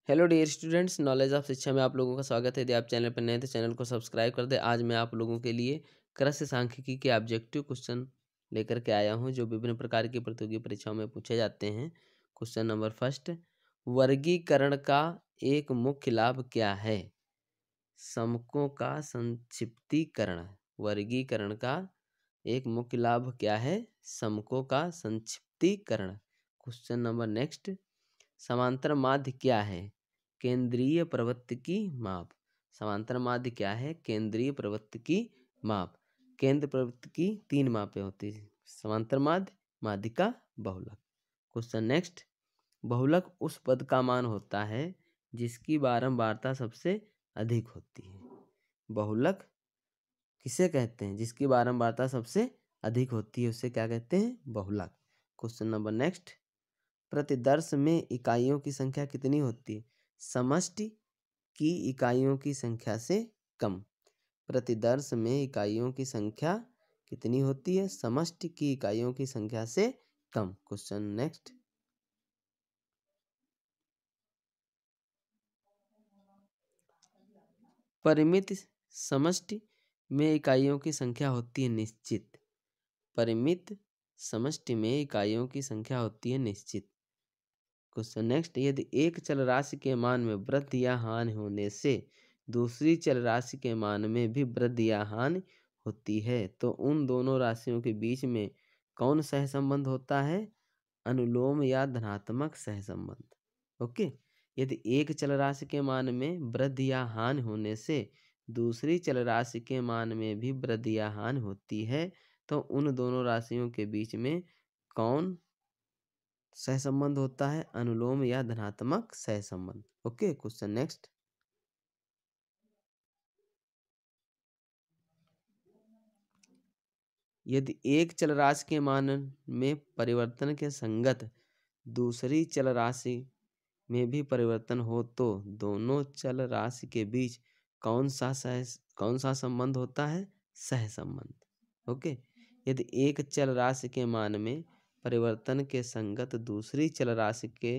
Hello dear students, knowledge of Shiksha में आप लोगों का स्वागत है। यदि आप चैनल पर नए हैं तो चैनल को सब्सक्राइब कर दें। आज मैं आप लोगों के लिए कृषि सांख्यिकी के ऑब्जेक्टिव क्वेश्चन लेकर के आया हूं, जो विभिन्न प्रकार की प्रतियोगी परीक्षाओं में पूछे जाते हैं। क्वेश्चन नंबर फर्स्ट, वर्गीकरण का एक मुख्य लाभ क्या है? समकों का संक्षिप्तीकरण। वर्गीकरण का एक मुख्य लाभ क्या है? समकों का संक्षिप्तीकरण। क्वेश्चन नंबर नेक्स्ट, समांतर माध्य क्या है? केंद्रीय प्रवृत्ति की माप। समांतर माध्य क्या है? केंद्रीय प्रवृत्ति की माप। केंद्र प्रवृत्ति की 3 मापें होती है: समांतर माध्य, माध्यिका, बहुलक। क्वेश्चन नेक्स्ट, बहुलक उस पद का मान होता है जिसकी बारंबारता सबसे अधिक होती है। बहुलक किसे कहते हैं? जिसकी बारंबारता सबसे अधिक होती है उसे क्या कहते हैं? बहुलक। क्वेश्चन नंबर नेक्स्ट, प्रतिदर्श में इकाइयों की संख्या कितनी होती है? समष्टि की इकाइयों की संख्या से कम। प्रतिदर्श में इकाइयों की संख्या कितनी होती है? समष्टि की इकाइयों की संख्या से कम। क्वेश्चन नेक्स्ट, परिमित समष्टि में इकाइयों की संख्या होती है निश्चित। परिमित समष्टि में इकाइयों की संख्या होती है निश्चित। क्वेश्चन नेक्स्ट, यदि एक चल राशि के मान में वृद्धि या हानि होने से दूसरी चल राशि के मान में भी वृद्धि या हानि होती है तो उन दोनों राशियों के बीच में कौन सहसंबंध होता है? अनुलोम या धनात्मक सहसंबंध। ओके। यदि एक चल राशि के मान में वृद्धि या हानि होने से दूसरी चल राशि के मान में भी वृद्धि या हानि होती है तो उन दोनों राशियों के बीच में कौन सहसंबंध होता है? अनुलोम या धनात्मक सहसंबंध। ओके। क्वेश्चन नेक्स्ट, यदि एक चल राशि के मान में परिवर्तन के संगत दूसरी चल राशि में भी परिवर्तन हो तो दोनों चल राशि के बीच कौन सा संबंध होता है? सहसंबंध। ओके। यदि एक चल राशि के मान में परिवर्तन के संगत दूसरी चल राशि के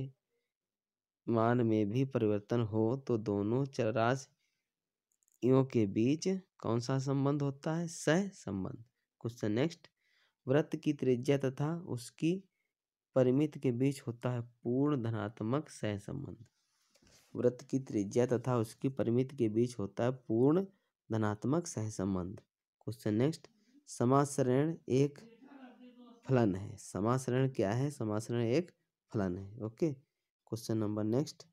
मान में भी परिवर्तन हो तो दोनों चल राशियों के बीच कौन सा संबंध होता है? सहसंबंध। क्वेश्चन नेक्स्ट, वृत्त की त्रिज्या तथा उसकी परिमिति के बीच होता है पूर्ण धनात्मक सहसंबंध। वृत्त की त्रिज्या तथा उसकी परिमिति के बीच होता है पूर्ण धनात्मक सहसंबंध। क्वेश्चन नेक्स्ट, समासरण एक फलन है। समासरण क्या है? समासरण एक फलन है। ओके। क्वेश्चन नंबर नेक्स्ट,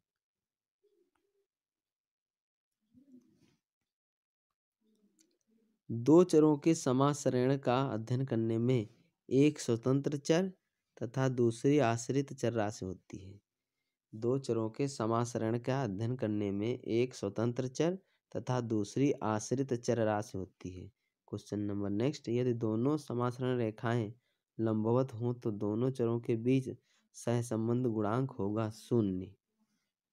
दो चरों के समासरण का अध्ययन करने में एक स्वतंत्र चर तथा दूसरी आश्रित चर राशि होती है। दो चरों के समासरण का अध्ययन करने में एक स्वतंत्र चर तथा दूसरी आश्रित चर राशि होती है। क्वेश्चन नंबर नेक्स्ट, यदि दोनों समासरण रेखाएं लंबवत हों तो दोनों चरों के बीच सहसंबंध गुणांक होगा 0।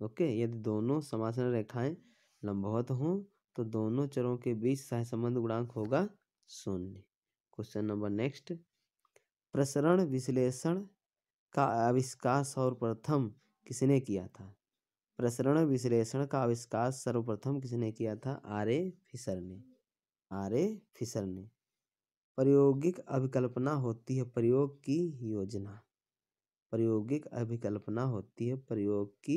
ओके। यदि दोनों समासरण रेखाएं लंबवत हों तो दोनों चरों के बीच सहसंबंध गुणांक होगा 0। क्वेश्चन नंबर नेक्स्ट, प्रसरण विश्लेषण का आविष्कार सर्वप्रथम किसने किया था? प्रसरण विश्लेषण का आविष्कार सर्वप्रथम किसने किया था? आर.ए. फिशर ने। आर.ए. फिशर ने। प्रायोगिक अभिकल्पना होती है प्रयोग की योजना। प्रायोगिक अभिकल्पना होती है प्रयोग की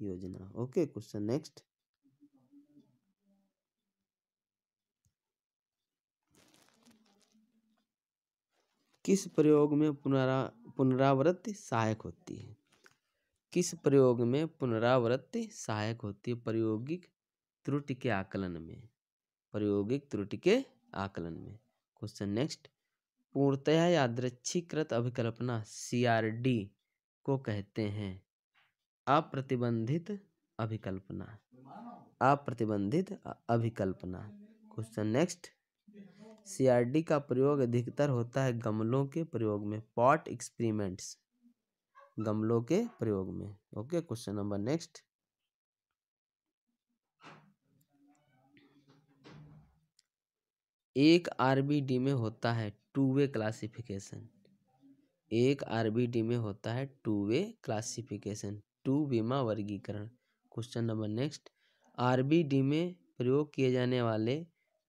योजना। ओके। क्वेश्चन नेक्स्ट, किस प्रयोग में पुनरावृत्ति सहायक होती है? किस प्रयोग में पुनरावृत्ति सहायक होती है? प्रायोगिक त्रुटि के आकलन में। प्रायोगिक त्रुटि के आकलन में। क्वेश्चन नेक्स्ट, पूर्णतः यादृच्छिकृत अभिकल्पना CRD को कहते हैं अप्रतिबंधित अभिकल्पना। अप्रतिबंधित अभिकल्पना। क्वेश्चन नेक्स्ट, CRD का प्रयोग अधिकतर होता है गमलों के प्रयोग में, पॉट एक्सपेरिमेंट्स, गमलों के प्रयोग में। ओके। क्वेश्चन नंबर नेक्स्ट, एक RBD में होता है 2 वे क्लासिफिकेशन। एक RBD में होता है 2 वे क्लासिफिकेशन, 2 विमा वर्गीकरण। क्वेश्चन नंबर नेक्स्ट, आरबीडी में प्रयोग किए जाने वाले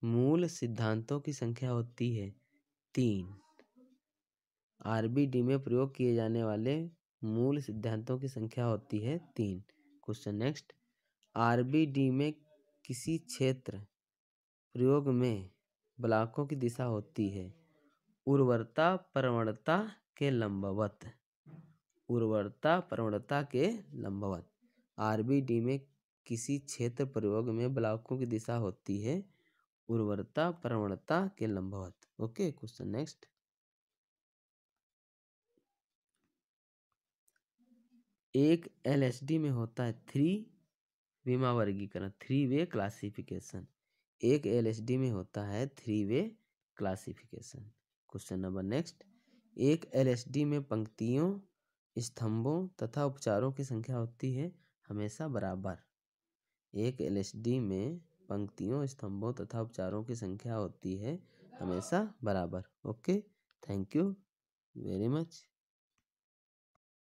मूल सिद्धांतों की संख्या होती है 3। आरबीडी में प्रयोग किए जाने वाले मूल सिद्धांतों की संख्या होती है 3। क्वेश्चन नेक्स्ट, आरबीडी में किसी क्षेत्र प्रयोग में ब्लॉकों की दिशा होती है उर्वरता प्रवणता के लंबवत। उर्वरता प्रवणता के लंबवत। आरबीडी में किसी क्षेत्र प्रयोग में ब्लॉकों की दिशा होती है उर्वरता प्रवणता के लंबवत। ओके, क्वेश्चन नेक्स्ट, एक एलएसडी में होता है 3 वर्गीकरण, 3 क्लासिफिकेशन। एक एलएसडी में होता है 3 क्लासिफिकेशन। क्वेश्चन नंबर नेक्स्ट, एक एलएसडी में पंक्तियों, स्तंभों तथा उपचारों की संख्या होती है हमेशा बराबर। एक एलएसडी में पंक्तियों, स्तंभों तथा उपचारों की संख्या होती है हमेशा बराबर। Okay, thank you very much.